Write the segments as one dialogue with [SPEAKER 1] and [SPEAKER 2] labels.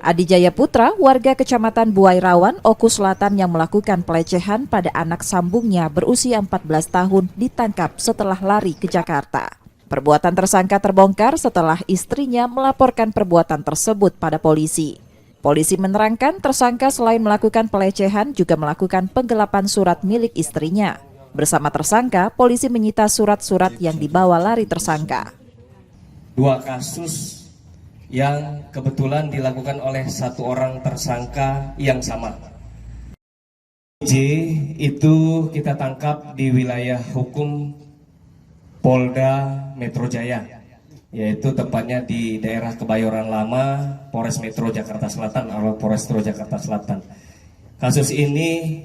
[SPEAKER 1] Adi Jaya Putra, warga Kecamatan Buai Rawan, Oku Selatan yang melakukan pelecehan pada anak sambungnya berusia 14 tahun ditangkap setelah lari ke Jakarta. Perbuatan tersangka terbongkar setelah istrinya melaporkan perbuatan tersebut pada polisi. Polisi menerangkan tersangka selain melakukan pelecehan juga melakukan penggelapan surat milik istrinya. Bersama tersangka, polisi menyita surat-surat yang dibawa lari tersangka.
[SPEAKER 2] Dua kasus yang kebetulan dilakukan oleh satu orang tersangka yang sama. J itu kita tangkap di wilayah hukum Polda Metro Jaya, yaitu tepatnya di daerah Kebayoran Lama, Polres Metro Jakarta Selatan atau Polres Metro Jakarta Selatan. Kasus ini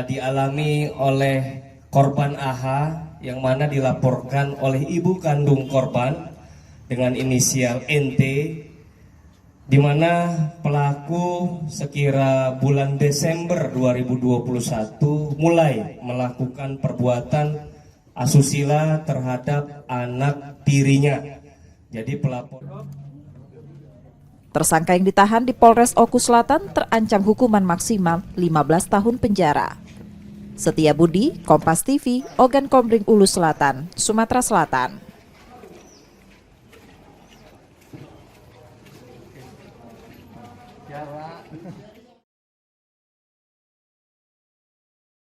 [SPEAKER 2] dialami oleh korban AH yang mana dilaporkan oleh ibu kandung korban dengan inisial NT, di mana pelaku sekira bulan Desember 2021 mulai melakukan perbuatan asusila terhadap anak tirinya. Jadi pelapor.
[SPEAKER 1] Tersangka yang ditahan di Polres Oku Selatan terancam hukuman maksimal 15 tahun penjara. Setia Budi, Kompas TV, Ogan Komering Ulu Selatan, Sumatera Selatan.